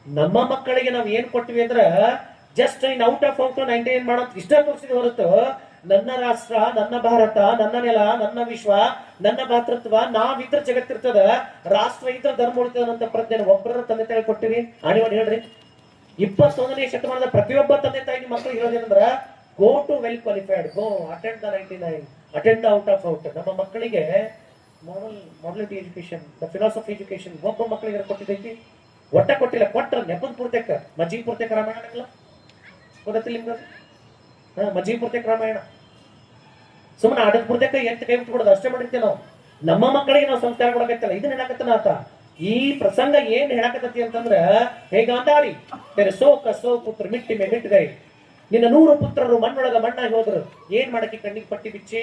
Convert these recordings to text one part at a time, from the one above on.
ನಮ್ಮ ಮಕ್ಕಳಿಗೆ ನಾವು ಏನ್ ಕೊಟ್ಟಿವಿ ಅಂದ್ರ ಜಸ್ಟ್ ಇನ್ ಔಟ್ ಆಫ್ 99 ಮಾಡೋದು ಇಷ್ಟ ತೋರಿಸಿದ ಹೊರತು ನನ್ನ ರಾಷ್ಟ್ರ, ನನ್ನ ಭಾರತ, ನನ್ನ ನೆಲ, ನನ್ನ ವಿಶ್ವ, ನನ್ನ ಭಾತೃತ್ವ, ನಾವಿದ್ರ ಜಗತ್ತಿರ್ತದ, ರಾಷ್ಟ್ರ ಇದ್ರ ಧರ್ಮ ಉಳಿತದಂತ ಪ್ರಜ್ಞೆ ಒಬ್ಬರ ತಂದೆ ತಾಯಿ ಕೊಟ್ಟಿವಿ. ಆಣಿವನ್ ಹೇಳ್ರಿ, 21ನೇ ಶತಮಾನದ ಪ್ರತಿಯೊಬ್ಬ ತಂದೆ ತಾಯಿ ಮಕ್ಕಳಿಗೆ ಹೇಳೋದೇನಂದ್ರ go to well qualified, go attend the 99, attend out of out. ನಮ್ಮ ಮಕ್ಕಳಿಗೆ morality education, the philosophy education ಒಬ್ಬ ಮಕ್ಕಳಿಗೆ ಕೊಟ್ಟಿದ್ದೈತಿ, ಒಟ್ಟ ಕೊಟ್ಟಿಲ್ಲ. ಕೊಟ್ಟ ನೆಪದ ಪೂರ್ತಕ ಮಜ್ಜಿ ಪೂರ್ತಕ ರಾಮಾಯಣ ಇಲ್ಲ ಗೊತ್ತಿಲ್ಲ ನಿಮ್ಗೆ? ಮಜ್ಜಿ ಪೂರ್ತಕ ರಾಮಾಯಣ ಸುಮ್ಮನೆ ಆಡದ ಪೂರ್ತಕ ಎಂತ ಕೈ ಬಿಟ್ಕೊಡೋದು ಅಷ್ಟೇ ಮಾಡಿರ್ತೇವೆ ನಾವು. ನಮ್ಮ ಮಕ್ಕಳಿಗೆ ನಾವು ಸಂಸ್ಕಾರ ಕೊಡಕತ್ತಲ್ಲ. ಇದನ್ನ ಹೇಳಕತ್ತನ ಆತ. ಈ ಪ್ರಸಂಗ ಏನ್ ಹೇಳಕತ್ತತಿ ಅಂತಂದ್ರ, ಹೇಗ ಅಂದಾರಿ ತೆರೆ ಸೋಕ ಸೋ ಪುತ್ರ ಮಿಟ್ಟಿ ಮೇ ಮಿಟ್ ಗೈ, ನಿನ್ನ 100 ಪುತ್ರರು ಮಣ್ಣೊಳಗ ಮಣ್ಣಾಗಿ ಹೋದ್ರು, ಏನ್ ಮಾಡಕ್ಕೆ ಕಣ್ಣಿಗೆ ಪಟ್ಟಿ ಬಿಚ್ಚಿ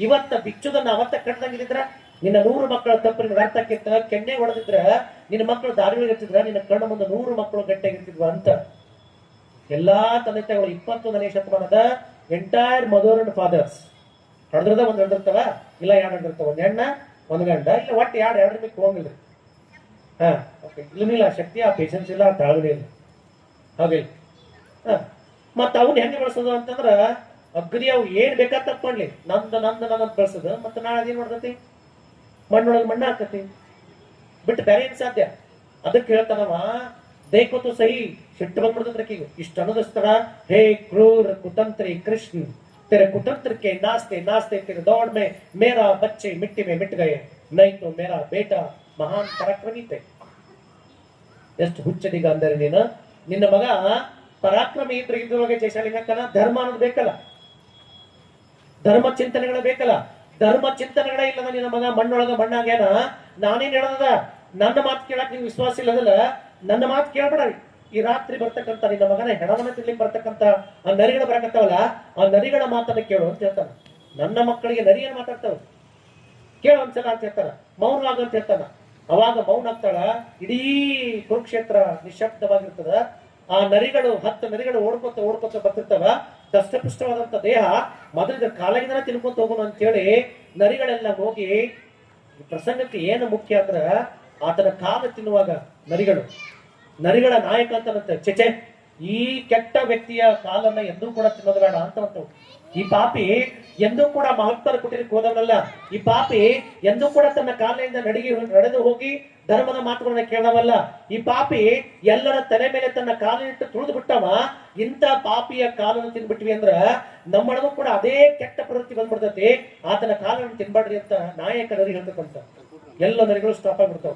ಇವತ್ತ ಬಿಚ್ಚುದನ್ನ ಅವತ್ತ ಕಟ್ಟದಂಗಿದ್ರ, ನಿನ್ನ 100 ಮಕ್ಕಳ ತಪ್ಪು ನಿನ್ಗೆ ಅರ್ಥಕ್ಕಿತ್ತ, ಕೆನ್ನೆ ಹೊಡೆದಿದ್ರ ನಿನ್ನ ಮಕ್ಕಳು ದಾರಿಗಳಿರ್ತಿದ್ರ, ನಿನ್ನ ಕಣ್ಣ ಮುಂದೆ 100 ಮಕ್ಕಳು ಗಟ್ಟಿಯಾಗಿರ್ತಿದ್ವ ಅಂತ. ಎಲ್ಲಾ ತಂದೆ ತಾಯಿಗಳು 21ನೇ ಶತಮಾನದ ಎಂಟೈರ್ ಮದರ್ ಅಂಡ್ ಫಾದರ್ಸ್ ಹೊಡೆದ್ರದ ಒಂದ್ ಹಿಡಿದಿರ್ತಾವ, ಇಲ್ಲ 2 ಹಿಡಿದಿರ್ತಾವ, ಒಂದ್ ಹೆಣ್ಣ ಒಂದ್ ಗಂಡ, ಇಲ್ಲ ಒಟ್ಟು ಎರಡು ಬೇಕು ಹೋಗಿಲ್ರಿ. ಓಕೆ, ಇಲ್ಲ ಶಕ್ತಿ, ಆ ಪೇಷನ್ಸ್ ಇಲ್ಲ, ಆ ತಾಳ್ಮೆ ಇಲ್ಲ. ಹಾಗೆ ಮತ್ತ ಅವನ್ ಹೆಂಗೆ ಬೆಳೆಸೋದು ಅಂತಂದ್ರ, ಅಗ್ರಿ ಅವು ಏನ್ ಬೇಕಾದ ತಪ್ಪ ನಂದ ಬೆಳೆಸೋದು. ಮತ್ತೆ ನಾಳೆ ಅದೇನ್ ಮಾಡ್ತತಿ, ಮಣ್ಣೊಳಗೆ ಮಣ್ಣ ಹಾಕತಿ ಬಿಟ್ಟು ಬೇರೆ ಏನ್ ಸಾಧ್ಯ. ಅದಕ್ಕೆ ಹೇಳ್ತಾನವ, ದೇಕೋತು ಸಹಿ ಸಿಟ್ಟು ಬಂದ್ಬಿಡ್ತದ್ರಕೀಗ ಇಷ್ಟ ಅನ್ನೋದಸ್ತರ, ಹೇ ಕ್ರೂರ ಕುತಂತ್ರಿ ಕೃಷ್ಣ, तेरे कुतंत्र के नाचते नाचते तेरे दौड़ में मेरा बच्चे मिट्टी में मिट गए, नहीं तो मेरा बेटा महान पराक्रमी थे. ಎಷ್ಟು ಹುಚ್ಚದಿಗ ಅಂದರೆ ನೀನು, ನಿನ್ನ ಮಗ ಪರಾಕ್ರಮಿ ಇದ್ರೆ ಇದ್ರೊಳಗೆ ಜಯಶಾಲಿಗಕ್ಕನ. ಧರ್ಮ ಅನ್ನೋದು ಬೇಕಲ್ಲ, ಧರ್ಮ ಚಿಂತನೆಗಳು ಬೇಕಲ್ಲ. ಧರ್ಮ ಚಿಂತನೆಗಳೇ ಇಲ್ಲದ ನಿನ್ನ ಮಗ ಮಣ್ಣೊಳಗ ಮಣ್ಣಾಗ್ಯಾನ. ನಾನೇನ್ ಹೇಳದ, ನನ್ನ ಮಾತು ಕೇಳಕ್ ನಿಮ್ಗೆ ವಿಶ್ವಾಸ ಇಲ್ಲದಲ್ಲ, ನನ್ನ ಮಾತು ಕೇಳ್ಬೇಡ. ಈ ರಾತ್ರಿ ಬರ್ತಕ್ಕಂಥ ನಿನ್ನ ಮಗನ ಹೆಣವನ್ನ ತಿನ್ಲಿಕ್ಕೆ ಬರ್ತಕ್ಕಂಥ ಆ ನರಿಗಳು ಬರಕತ್ತಾವಲ್ಲ, ಆ ನರಿಗಳ ಮಾತನ್ನ ಕೇಳು ಅಂತ ಹೇಳ್ತಾನ. ನನ್ನ ಮಕ್ಕಳಿಗೆ ನರಿ ಏನ್ ಮಾತಾಡ್ತಾವ ಕೇಳು ಒಂದ್ಸಲ ಅಂತ ಹೇಳ್ತಾನ. ಮೌನ ಆಗ ಅಂತ ಹೇಳ್ತಾನ. ಅವಾಗ ಮೌನ ಆಗ್ತಾಳ, ಇಡೀ ಕುರುಕ್ಷೇತ್ರ ನಿಶಬ್ದವಾಗಿರ್ತದ. ಆ ನರಿಗಳು 10 ನರಿಗಳು ಓಡ್ಕೊತ ಬರ್ತಿರ್ತಾವ. ದಷ್ಟಪುಷ್ಟವಾದಂತ ದೇಹ, ಮೊದಲಿದ ಕಾಲಗಿನ ತಿನ್ಕೊಂತ ಹೋಗೋಣ ಅಂತ ಹೇಳಿ ನರಿಗಳೆಲ್ಲ ಹೋಗಿ, ಪ್ರಸಂಗಕ್ಕೆ ಏನು ಮುಖ್ಯ ಅಂದ್ರ, ಆತನ ಕಾಲ ತಿನ್ನುವಾಗ ನರಿಗಳ ನಾಯಕ ಅಂತನಂತೆ. ಚೆಚೆ, ಈ ಕೆಟ್ಟ ವ್ಯಕ್ತಿಯ ಕಾಲನ್ನ ಎಂದೂ ಕೂಡ ತಿನ್ನೋದು ಬೇಡ ಅಂತವಂತವು. ಈ ಪಾಪಿ ಎಂದೂ ಕೂಡ ಮಹತ್ತರ ಕುಟೀರಕ್ಕೆ ಹೋದವನಲ್ಲ. ಈ ಪಾಪಿ ಎಂದೂ ಕೂಡ ತನ್ನ ಕಾಲಿನಿಂದ ನಡೆದು ಹೋಗಿ ಧರ್ಮದ ಮಾತುಗಳನ್ನ ಕೇಳವಲ್ಲ. ಈ ಪಾಪಿ ಎಲ್ಲರ ತಲೆ ಮೇಲೆ ತನ್ನ ಕಾಲಿನಿಟ್ಟು ತುಳಿದು ಬಿಟ್ಟವ. ಇಂಥ ಪಾಪಿಯ ಕಾಲನ್ನು ತಿನ್ಬಿಟ್ವಿ ಅಂದ್ರ ನಮ್ಮೊಳಗೂ ಕೂಡ ಅದೇ ಕೆಟ್ಟ ಪ್ರವೃತ್ತಿ ಬಂದ್ಬಿಡ್ತೈತಿ. ಆತನ ಕಾಲನ್ನು ತಿನ್ಬಾಡ್ರಿ ಅಂತ ನಾಯಕ ನರಿ ಹೇಳ್ತಕ್ಕಂತ. ಎಲ್ಲ ನರಿಗಳು ಸ್ಟಾಪ್ ಆಗ್ಬಿಡ್ತಾವ.